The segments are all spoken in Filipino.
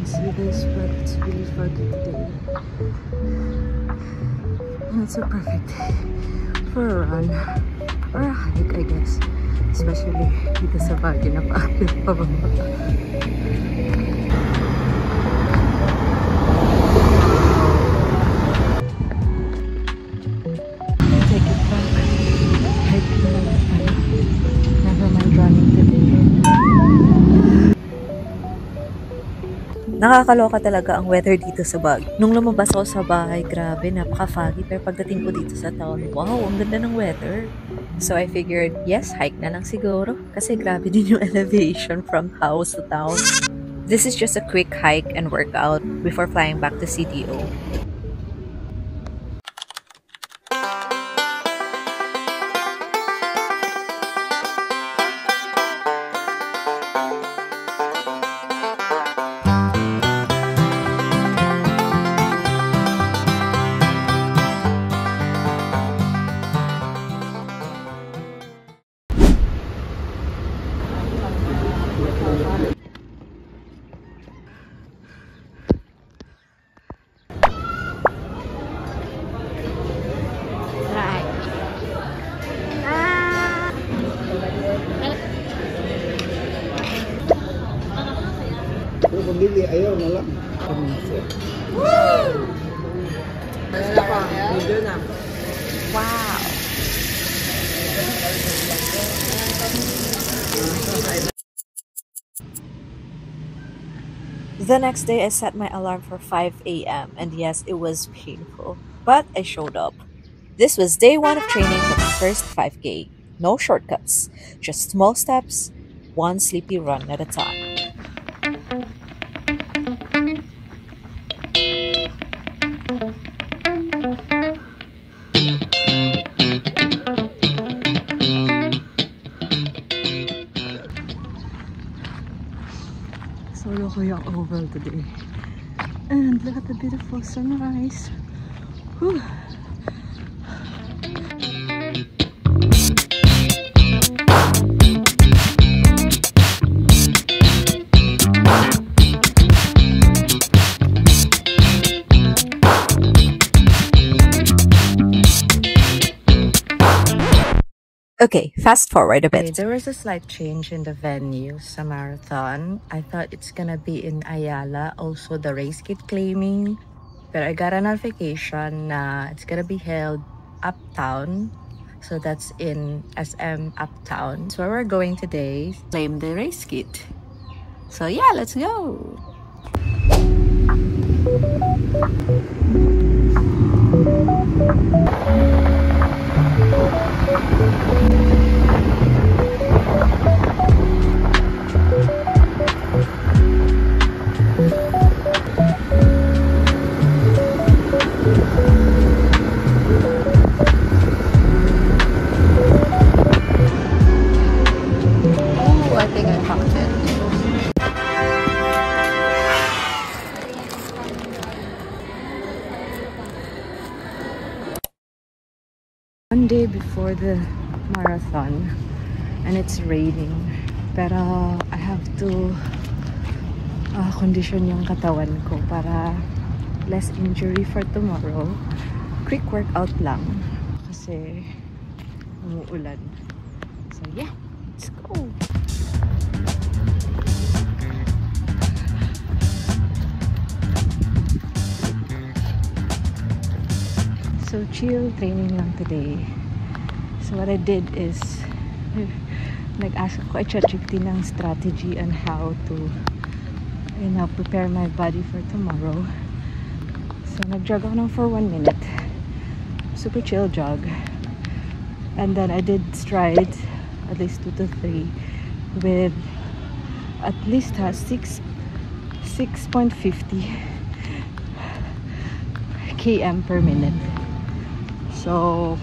can see this, but it's really foggy today. And it's a perfect day for a run or a hike, I guess. Especially dito sa Baguio, napaka-active pa baba. Take it back. Hike na lang. Never mind running today. Nakakaloka talaga ang weather dito sa Baguio. Nung lumabas ako sa bahay, grabe, napaka-foggy. Pero pagdating ko dito sa town, wow, ang ganda ng weather. So I figured, yes, hike na lang siguro. Kasi grabe din yung elevation from house to town. This is just a quick hike and workout before flying back to CDO. Pamili, ayaw na lang. Woo! Wow! The next day, I set my alarm for 5 a.m. and yes, it was painful, but I showed up. This was day 1 of training for my first 5K. No shortcuts, just small steps, one sleepy run at a time. Solo ko yung oval today. And look at the beautiful sunrise. Whew. Okay, fast forward a bit. Okay, there was a slight change in the venue sa marathon. I thought it's gonna be in Ayala, also the race kit claiming. But I got a notification na it's gonna be held uptown. So that's in SM Uptown. So where we're going today, claim the race kit. So yeah, let's go! I think I found it. One day before the marathon and it's raining, pero I have to condition yung katawan ko para less injury for tomorrow. Quick workout lang kasi umuulan. So yeah, let's go! So chill training lang today. So what I did is nag-ask ako ChatGPT ng strategy on how to prepare my body for tomorrow. So nag-jog ako for 1 minute. Super chill jog. And then I did strides at least 2 to 3 with at least 6.50 km per minute. So,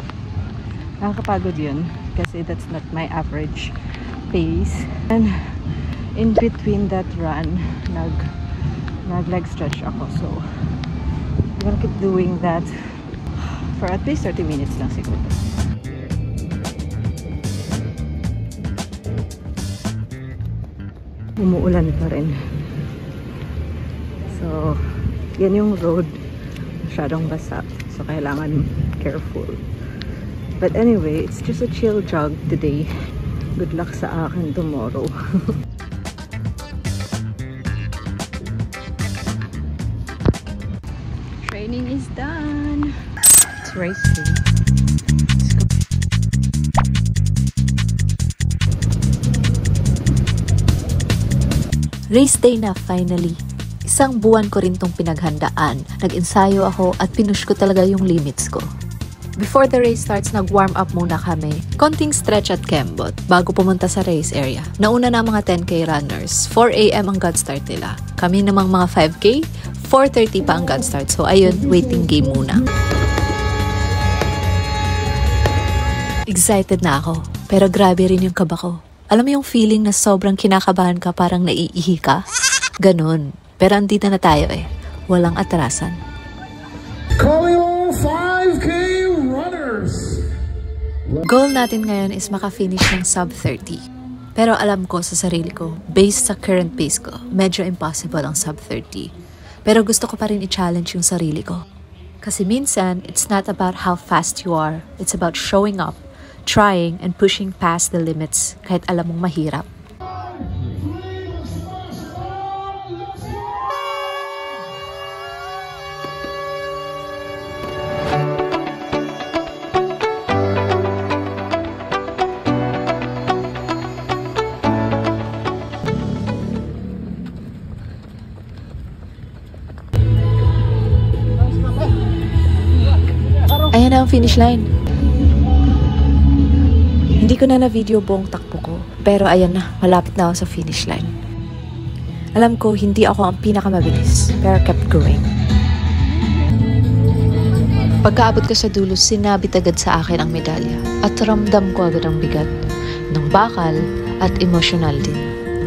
nakakapagod yun kasi that's not my average pace. And in between that run, nag-leg stretch ako. So, I'm gonna keep doing that for at least 30 minutes lang siguro. Umuulan pa rin. So, yan yung road. Masyadong basa. So, kailangan careful. But anyway, it's just a chill jog today. Good luck sa akin tomorrow. Training is done. It's race day. Let's go. Race day na finally. Isang buwan ko rin tong pinaghandaan. Nag-ensayo ako at pinush ko talaga yung limits ko. Before the race starts, nag-warm up muna kami. Konting stretch at kembot bago pumunta sa race area. Nauna na mga 10K runners. 4 AM ang God start nila. Kami namang mga 5K, 4:30 pa ang God start. So ayun, waiting game muna. Excited na ako. Pero grabe rin yung kaba ko. Alam mo yung feeling na sobrang kinakabahan ka, parang naiihi ka? Ganon. Pero andito na tayo eh. Walang atrasan. Calling all 5K runners! Goal natin ngayon is maka-finish ng sub 30. Pero alam ko sa sarili ko, based sa current pace ko, medyo impossible ang sub 30. Pero gusto ko pa rin i-challenge yung sarili ko. Kasi minsan, it's not about how fast you are. It's about showing up, trying, and pushing past the limits kahit alam mong mahirap. Ayan na ang finish line. Hindi ko na na-video buong takbo ko. Pero ayan na, malapit na ako sa finish line. Alam ko, hindi ako ang pinakamabilis. Pero kept going. Pagkaabot ko sa dulo, sinabit agad sa akin ang medalya. At ramdam ko agad ang bigat ng bakal at emosyonal din.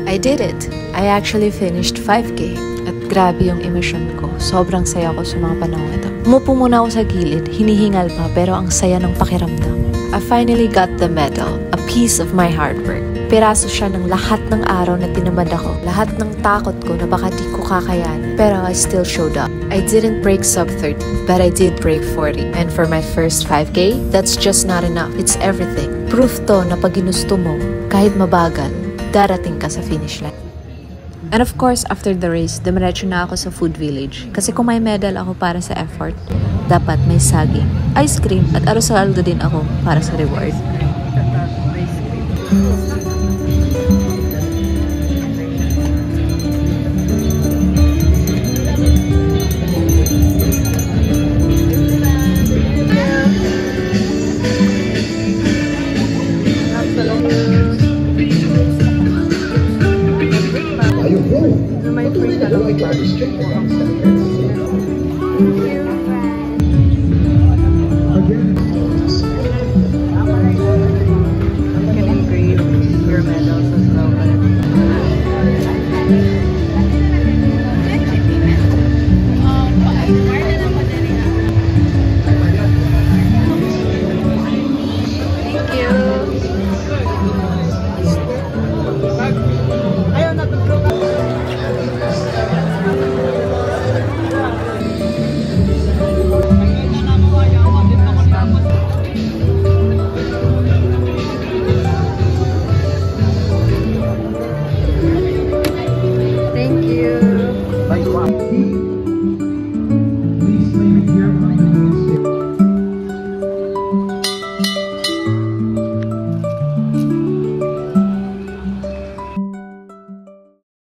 I did it! I actually finished 5K. At grabe yung emosyon ko. Sobrang saya ko sa mga panahon ito. Umupo muna ako sa gilid, hinihingal pa pero ang saya ng pakiramdam. I finally got the medal, a piece of my hard work. Piraso siya ng lahat ng araw na tinamad ako. Lahat ng takot ko na baka di ko kakayanin. Pero I still showed up. I didn't break sub 30, but I did break 40. And for my first 5K, that's just not enough. It's everything. Proof to na pag ginusto mo, kahit mabagal, darating ka sa finish line. And of course, after the race, dumiretso na ako sa food village. Kasi kung may medal ako para sa effort, dapat may saging, ice cream, at arroz-saldo din ako para sa reward. Thank you.